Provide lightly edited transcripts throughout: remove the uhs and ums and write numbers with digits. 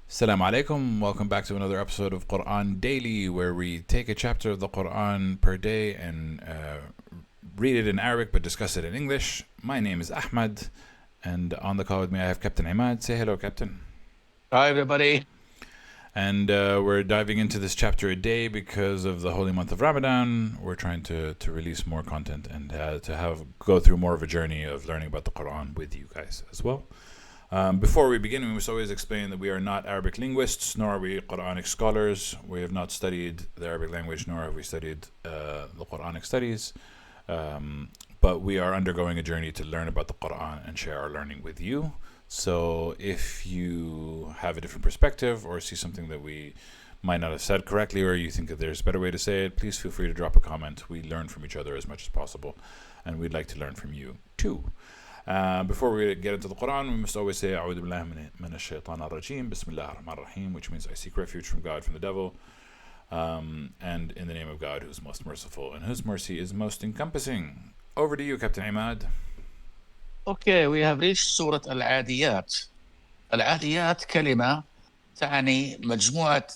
السلام عليكم. Welcome back to another episode of Quran Daily, where we take a chapter of the Quran per day and read it in Arabic but discuss it in English. My name is Ahmad, and on the call with me I have Captain Imad. Say hello, Captain. Hi, everybody. And we're diving into this chapter a day because of the holy month of Ramadan. We're trying to release more content and to go through more of a journey of learning about the Quran with you guys as well. Before we begin, we must always explain that we are not Arabic linguists, nor are we Quranic scholars. We have not studied the Arabic language, nor have we studied the Quranic studies. But we are undergoing a journey to learn about the Quran and share our learning with you. So if you have a different perspective or see something that we might not have said correctly, or you think that there's a better way to say it, please feel free to drop a comment. We learn from each other as much as possible, and we'd like to learn from you too. Before we get into the Quran, we must always say أعوذ بالله من الشيطان الرجيم بسم الله الرحمن الرحيم, which means I seek refuge from God, from the devil, and in the name of God, who is most merciful and whose mercy is most encompassing. Over to you, Captain Imad. Okay, we have reached Surah Al-Adiyat. Al-Adiyat كلمة تعني مجموعة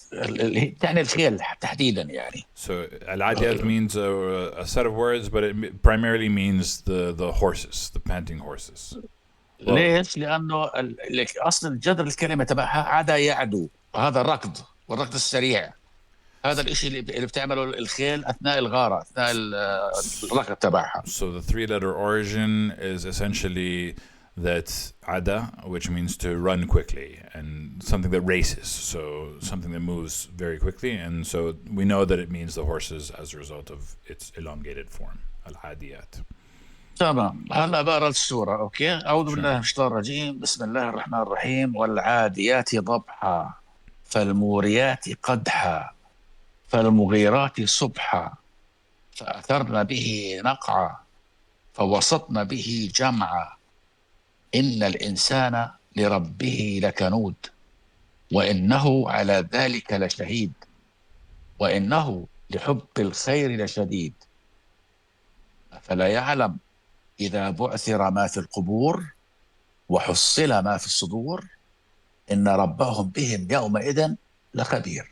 تعني الخيل تحديدا يعني. So Al-Adiyat means a set of words, but it primarily means the horses, the panting horses. ليش؟ لأنه أصل الجذر الكلمة تبعها عدا يعدو، وهذا الركض والركض السريع. هذا الشيء اللي بتعمله الخيل أثناء الغارة، أثناء الركض تبعها. So the three-letter origin is essentially that ada, which means to run quickly, and something that races, so something that moves very quickly, and so we know that it means the horses as a result of its elongated form. Al-Adiyat. تمام. هلا بقرا السورة. اوكي. أعوذ بالله من الشيطان الرجيم. بسم الله الرحمن الرحيم. والعاديات ضبحا فالموريات قدحا فالمغيرات صبحا فأثرن به نقعا فوسطن به جمعا إن الإنسان لربه لكنود وإنه على ذلك لشهيد وإنه لحب الخير لشديد أفلا يعلم إذا بعثر ما في القبور وحصل ما في الصدور إن ربهم بهم يومئذ لخبير.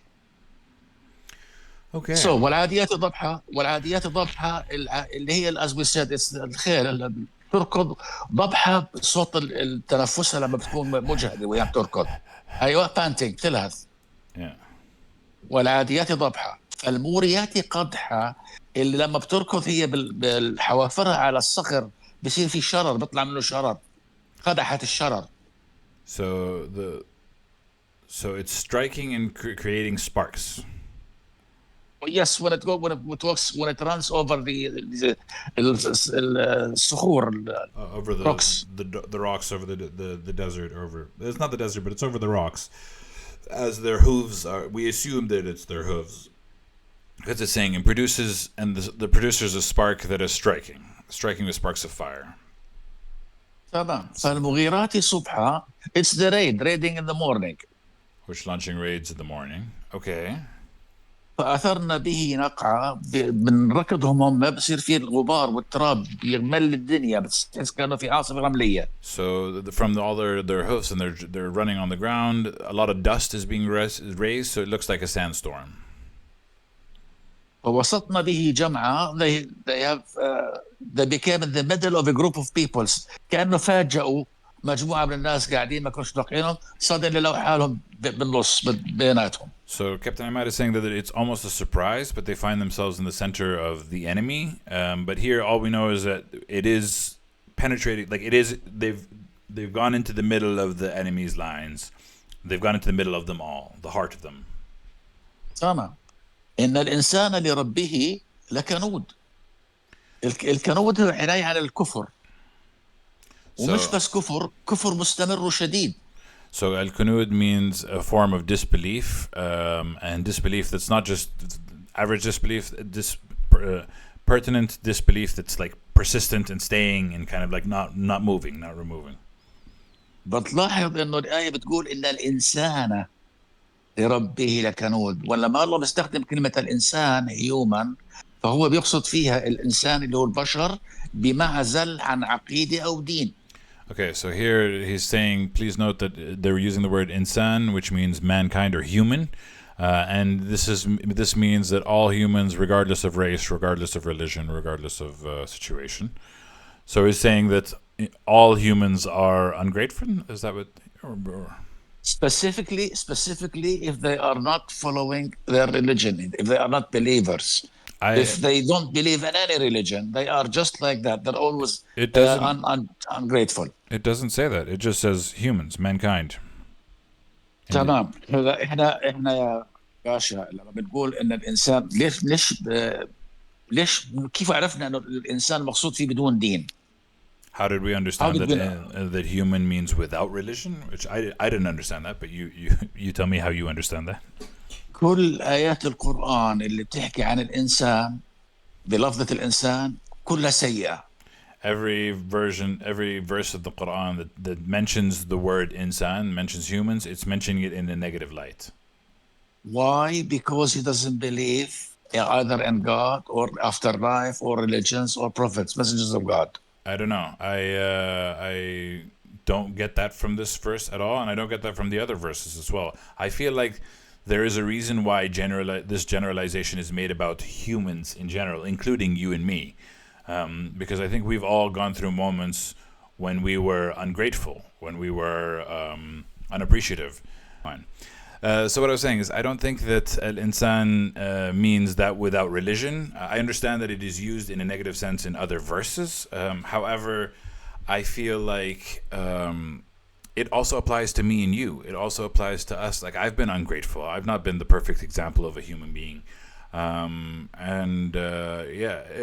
Okay. So والعاديات ضبحة اللي هي as we said الخيل اللي تركض ضبحة صوت التنفسها لما بتكون مجهدة وهي بتركض. أيوة panting تلهث. Yeah. والعاديات ضبحة فالموريات قدحة اللي لما بتركض هي بالحوافرها على الصخر بصير في شرر بيطلع منه شرر. قدحت الشرر. So it's striking and creating sparks. Yes, when it runs over the الصخور over the rocks. the rocks over the desert, over it's not the desert, but it's over the rocks, as their hooves are. We assume that it's their hooves because it's saying it produces, and the producer's a spark that is striking with sparks of fire. تمام. فالمغيرات صبحا it's the raiding in the morning. Which launching raids in the morning. Okay. فأثرن به نقعا من ركضهم هم بصير في الغبار والتراب يمل الدنيا بتحس كأنه في عاصفة رملية. So from all their hoofs, and they're running on the ground, a lot of dust is being raised, so it looks like a sandstorm. فوسطنا به جمعا they became in the middle of a group of people. كأنه فاجئوا مجموعة من الناس قاعدين ما كانوش متوقعينهم suddenly لو حالهم بالنص بيناتهم. So Captain Ahmad is saying that it's almost a surprise, but they find themselves in the center of the enemy. But here, all we know is that it is penetrating, like it is. They've gone into the middle of the enemy's lines. They've gone into the middle of them all, the heart of them. تمام. إن الإنسان لربه لكنود. الكنود هو عناية على الكفر. ومش بس كفر مستمر وشديد. So al-kunud means a form of disbelief, and disbelief that's not just average disbelief, pertinent disbelief that's like persistent and staying and kind of like not moving, not removing. بتلاحظ إنه الآية بتقول إن الإنسان لربه لكنود، ولما الله بيستخدم كلمة الإنسان human فهو بيقصد فيها الإنسان اللي هو البشر بمعزل عن عقيدة أو دين. Okay, so here he's saying, please note that they're using the word insan, which means mankind or human, and this means that all humans, regardless of race, regardless of religion, regardless of situation. So he's saying that all humans are ungrateful. Is that what? Specifically, if they are not following their religion, if they are not believers, if they don't believe in any religion, they are just like that. They're always It doesn't. ungrateful. It doesn't say that. It just says humans, mankind. تمام. احنا يا باشا لما بنقول ان الانسان ليش كيف عرفنا انه الانسان مقصود فيه بدون دين؟ How did we How understand did that we know? that human means without religion? Which I didn't understand that, but you tell me how you understand that. كل آيات القرآن اللي بتحكي عن الإنسان بلفظة الإنسان كلها سيئة. Every verse of the Quran that mentions the word insan, mentions humans, it's mentioning it in a negative light. Why? Because he doesn't believe either in God or afterlife or religions or prophets, messengers of God. I don't know. I don't get that from this verse at all, and I don't get that from the other verses as well. I feel like there is a reason why this generalization is made about humans in general, including you and me, because I think we've all gone through moments when we were ungrateful, when we were unappreciative. Fine. So what I was saying is, I don't think that al-insan means that without religion. I understand that it is used in a negative sense in other verses. However, I feel like it also applies to me and you. It also applies to us. Like, I've been ungrateful. I've not been the perfect example of a human being.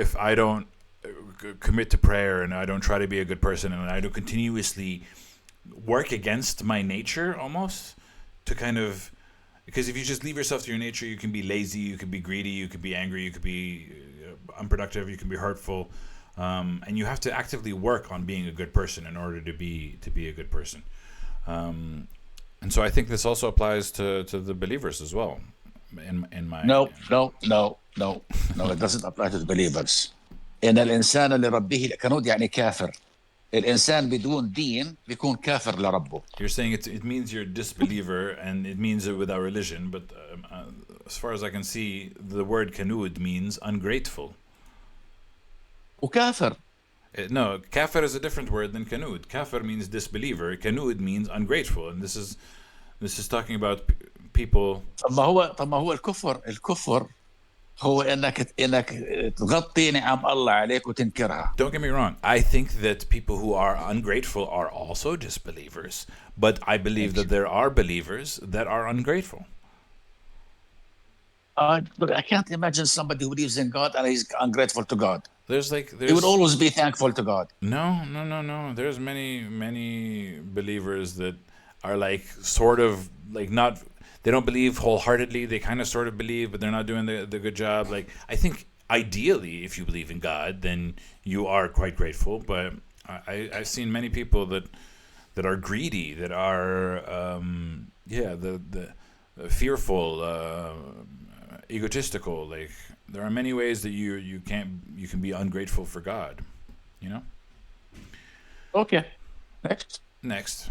If I don't commit to prayer and I don't try to be a good person and I don't continuously work against my nature almost, to kind of, because if you just leave yourself to your nature, you can be lazy, you can be greedy, you can be angry, you can be unproductive, you can be hurtful, and you have to actively work on being a good person in order to be a good person. And so I think this also applies to the believers as well. No, it doesn't apply to the believers. إن الإنسان لربه لكنود يعني كافر. الإنسان بدون دين بيكون كافر لربه. You're saying it means you're a disbeliever and it means it without religion, but as far as I can see, the word kanud means ungrateful. وكافر. No, kafir is a different word than kanud. Kafir means disbeliever. Kanud means ungrateful, and this is talking about people. طب ما هو الكفر هو انك تغطي نعم الله عليك وتنكرها. Don't get me wrong. I think that people who are ungrateful are also disbelievers, but I believe that there are believers that are ungrateful. But I can't imagine somebody who believes in God and is ungrateful to God. He would always be thankful to God. No. There's many believers that are like sort of like not. They don't believe wholeheartedly. They kind of sort of believe, but they're not doing the good job. Like, I think ideally, if you believe in God, then you are quite grateful. But I've seen many people that are greedy, that are the fearful, egotistical. Like, there are many ways that you can be ungrateful for God. You know. Okay. Next.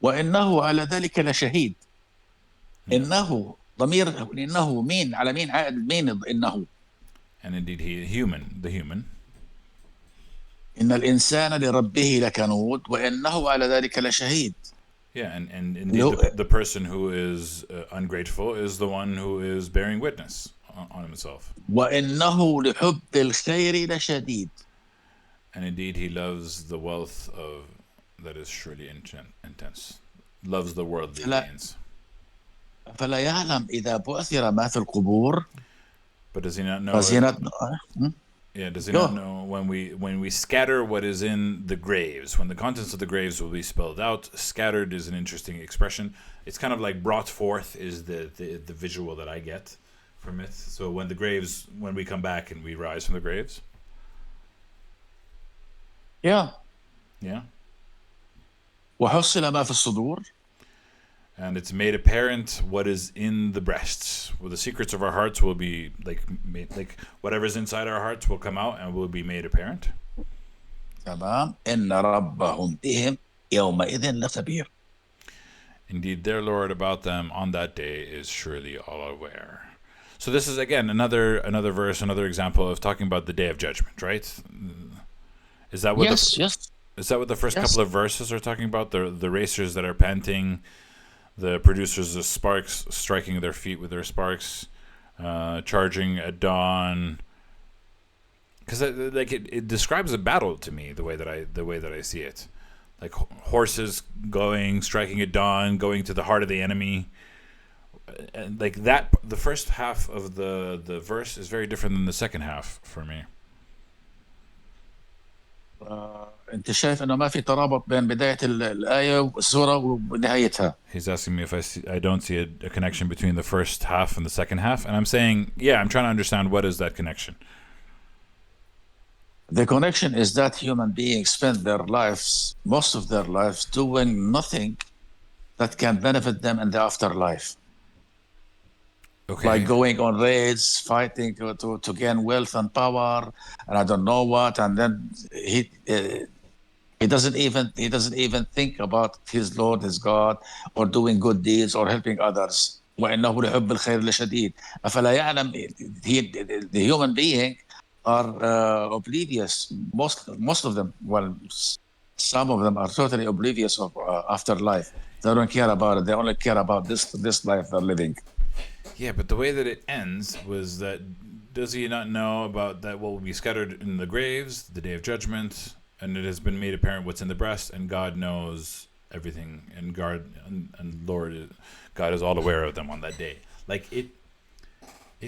وإنه على ذلك لشهيد. إنه ضمير إنه مين على مين عائد مين إنه. And indeed the human. إن الإنسان لربه لكنود وإنه على ذلك لشهيد. Yeah, and indeed the person who is ungrateful is the one who is bearing witness on himself. وإنه لحب الخير لشديد. And indeed he loves the wealth that is surely intense. Loves the worldly gains. فلا يعلم إذا بعثر ما في القبور. But does he not know? Yeah, does he not know when we scatter what is in the graves, when the contents of the graves will be spelled out? Scattered is an interesting expression. It's kind of like brought forth is the visual that I get from it. So when we come back and we rise from the graves. Yeah. وحصل ما في الصدور. And it's made apparent what is in the breasts. Well, the secrets of our hearts will be like whatever's inside our hearts will come out and will be made apparent. تمام. إن ربهم بهم يومئذ لخبير. Indeed, their Lord about them on that day is surely all aware. So this is again another verse, another example of talking about the day of judgment, right? Is that what Yes, yes, the first yes. couple of verses are talking about? The racers that are panting, the producers of sparks striking their feet with their sparks, charging at dawn. Because like it describes a battle to me the way that I see it, like horses going, striking at dawn, going to the heart of the enemy. And like that, the first half of the verse is very different than the second half for me. أنت شايف إنه ما في ترابط بين بداية الآية والسورة ونهايتها. He's asking me if I don't see a connection between the first half and the second half, and I'm saying, yeah, I'm trying to understand what is that connection. The connection is that human beings spend their lives, most of their lives, doing nothing that can benefit them in the afterlife. Okay. Like going on raids, fighting to gain wealth and power, and I don't know what. And then he doesn't even think about his Lord, his God, or doing good deeds or helping others. وإنه لحب الخير لشديد. أفلا يعلم. The human being are oblivious. Most of them. Well, some of them are totally oblivious of afterlife. They don't care about it. They only care about this life they're living. Yeah, but the way that it ends was that, does he not know about that what will be scattered in the graves, the day of judgment, and it has been made apparent what's in the breast, and God knows everything, and Lord, God is all aware of them on that day. Like it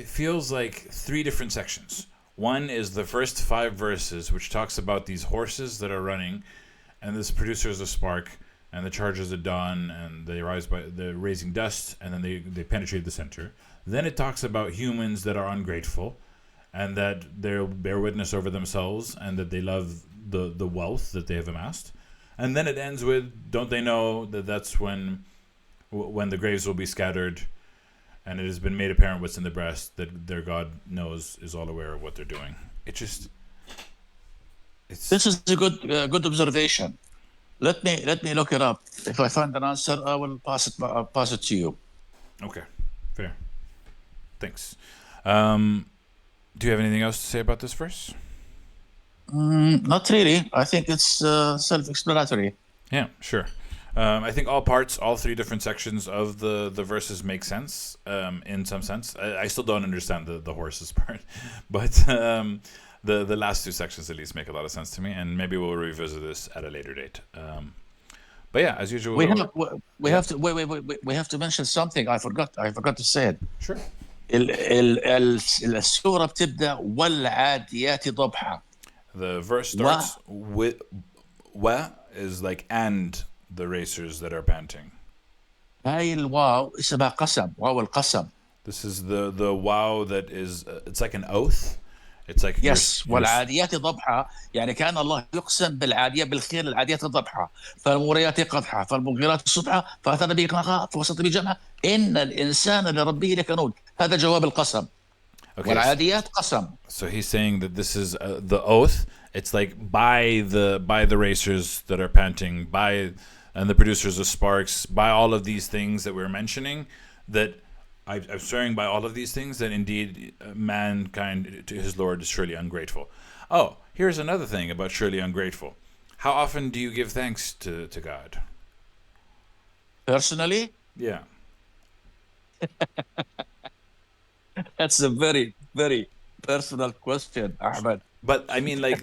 feels like three different sections. One is the first 5 verses, which talks about these horses that are running, and this produces a spark, and the charges are done, and they rise by the raising dust, and then they penetrate the center. Then it talks about humans that are ungrateful, and that they bear witness over themselves, and that they love the wealth that they have amassed. And then it ends with, don't they know that that's when the graves will be scattered, and it has been made apparent what's in the breast, that their God knows, is all aware of what they're doing. This is a good observation. Let me look it up. If I find an answer, I will pass it to you. Okay, fair. Thanks. Do you have anything else to say about this verse? Not really. I think it's self-explanatory. Yeah, sure. I think all 3 different sections of the verses make sense in some sense. I still don't understand the horses part, but the last 2 sections at least make a lot of sense to me, and maybe we'll revisit this at a later date. But yeah, as usual, we have to mention something. I forgot to say it. Sure. السورة بتبدأ والعاديات ضبحا. The verse starts with wa is like and the racers that are panting. هاي الواو اسمها قسم، واو القسم. This is the wow that is it's like an oath. It's like yes. والعاديات ضبحا، يعني كان الله يقسم بالعاديات بالخير العاديات ضبحا، فالموريات قدحا، فالمغيرات صبحا، فأثر به نقعا، فوسط به جمعا، إن الإنسان لربه لكنود. هذا جواب القسم. Okay, والعاديات قسم. So he's saying that this is the oath. It's like by the racers that are panting, and the producers of sparks, by all of these things that we're mentioning, that I'm swearing by all of these things that indeed mankind to his Lord is surely ungrateful. Oh, here's another thing about surely ungrateful. How often do you give thanks to God? Personally? Yeah. That's a very, very personal question, Ahmed. But I mean, like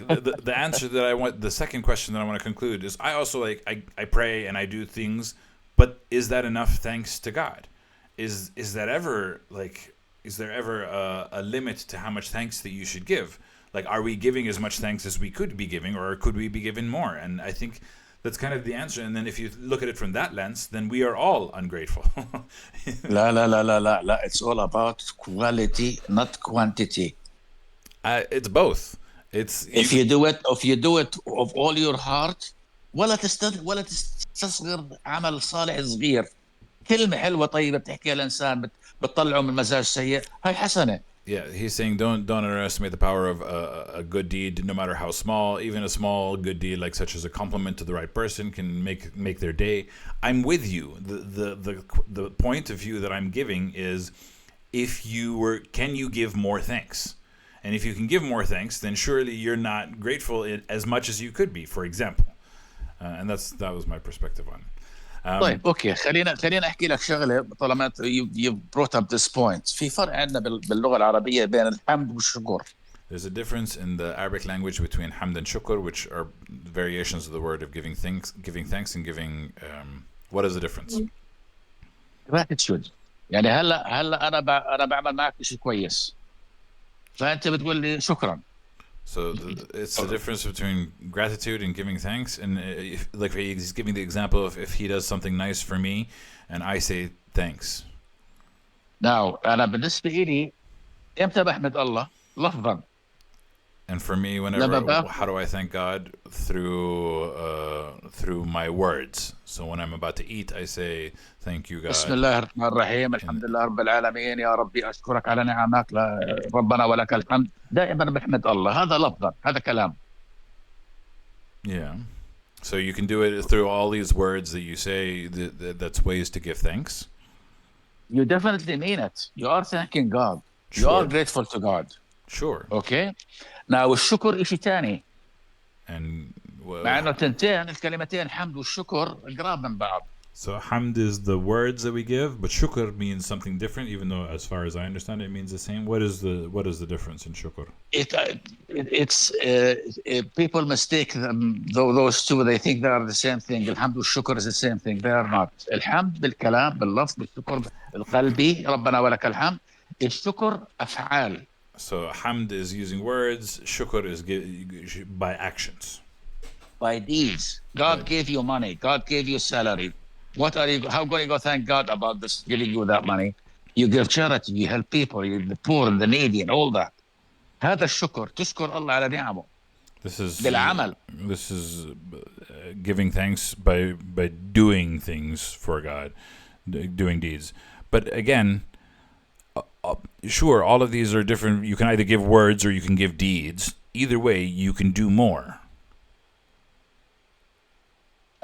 the answer that I want, the second question that I want to conclude is, I also I pray and I do things, but is that enough thanks to God? Is there ever a limit to how much thanks that you should give? Like, are we giving as much thanks as we could be giving, or could we be given more? And I think that's kind of the answer. And then if you look at it from that lens, then we are all ungrateful. La. It's all about quality, not quantity. It's both. If you do it of all your heart, ولا تستصغر عمل صالح صغير. كلمة حلوة طيبة بتحكيها الإنسان بتطلعه من مزاج سيء، هاي حسنة. Yeah, he's saying don't underestimate the power of a good deed, no matter how small. Even a small good deed, like such as a compliment to the right person, can make their day. I'm with you. The point of view that I'm giving is, can you give more thanks? And if you can give more thanks, then surely you're not grateful as much as you could be, for example. And that was my perspective on it. طيب اوكي، خلينا احكي لك شغله طالما you brought up this point. في فرق عندنا باللغه العربيه بين الحمد والشكر. There's a difference in the Arabic language between hamd and shukr, which are variations of the word of giving thanks, and giving. What is the difference? gratitude. يعني هلا انا بعمل معك شيء كويس، فانت بتقول لي شكرا. So it's the difference between gratitude and giving thanks. And like he's giving the example of if he does something nice for me, and I say thanks. Now انا بالنسبه لي امتى بحمد الله؟ لفظا. And for me, how do I thank God? Through my words. So when I'm about to eat, I say, thank you, God. بسم الله الرحمن الرحيم، الحمد لله رب العالمين، يا ربي أشكرك على نعمك، ربنا ولك الحمد. دائما بحمد الله، هذا لفظا، هذا كلام. Yeah. So you can do it through all these words that you say, that's ways to give thanks. You definitely mean it. You are thanking God. Sure. You are grateful to God. Sure. Okay. Now الشكر شيء ثاني. And مع انه تنتين الكلمتين حمد والشكر قراب من بعض. So hamd is the words that we give, but shukr means something different, even though as far as I understand it means the same. What is the difference in shukr? It's people mistake them, those two. They think they are the same thing. الحمد والشكر is the same thing. They are not. الحمد بالكلام باللفظ بالشكر القلبي ربنا ولك الحمد. الشكر أفعال. So hamd is using words, shukr is by actions. By deeds. God gave you money. God gave you salary. How going to go thank God about this giving you that money? You give charity, you help people, you the poor and the needy and all that. هذا الشكر، تشكر الله على نعمه. بالعمل. This is giving thanks by doing things for God, doing deeds. But again, sure, all of these are different. You can either give words or you can give deeds. Either way, you can do more.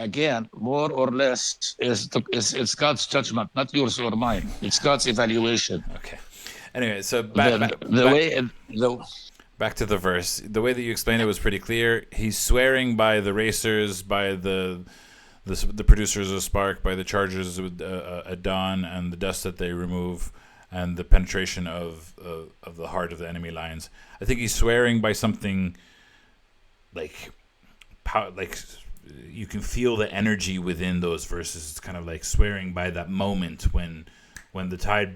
Again, more or less it's God's judgment, not yours or mine. It's God's evaluation. Okay. Anyway, so back to the verse. The way that you explained it was pretty clear. He's swearing by the racers, by the producers of Spark, by the chargers at dawn, and the dust that they remove, and the penetration of the heart of the enemy lions. I think he's swearing by something like you can feel the energy within those verses. It's kind of like swearing by that moment when the tide of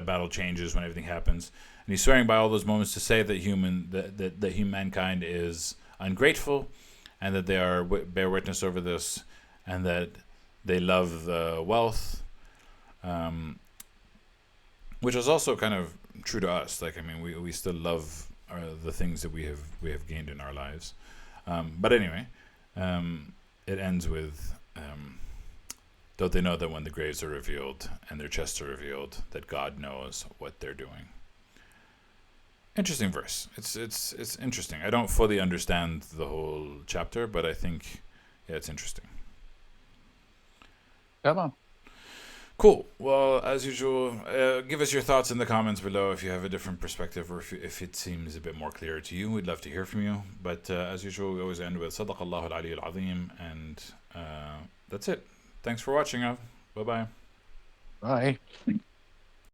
battle changes, when everything happens, and he's swearing by all those moments to say that humankind is ungrateful, and that they bear witness over this, and that they love wealth, which is also kind of true to us. Like, I mean, we still love the things that we have gained in our lives, but anyway. It ends with, don't they know that when the graves are revealed and their chests are revealed, that God knows what they're doing. Interesting verse. It's interesting. I don't fully understand the whole chapter, but I think, yeah, it's interesting. Come on. Cool. Well, as usual, give us your thoughts in the comments below if you have a different perspective, or if it seems a bit more clear to you. We'd love to hear from you. But as usual, we always end with Sadaq Allahu al-Ali al-Azim. And that's it. Thanks for watching. Bye-bye. Bye.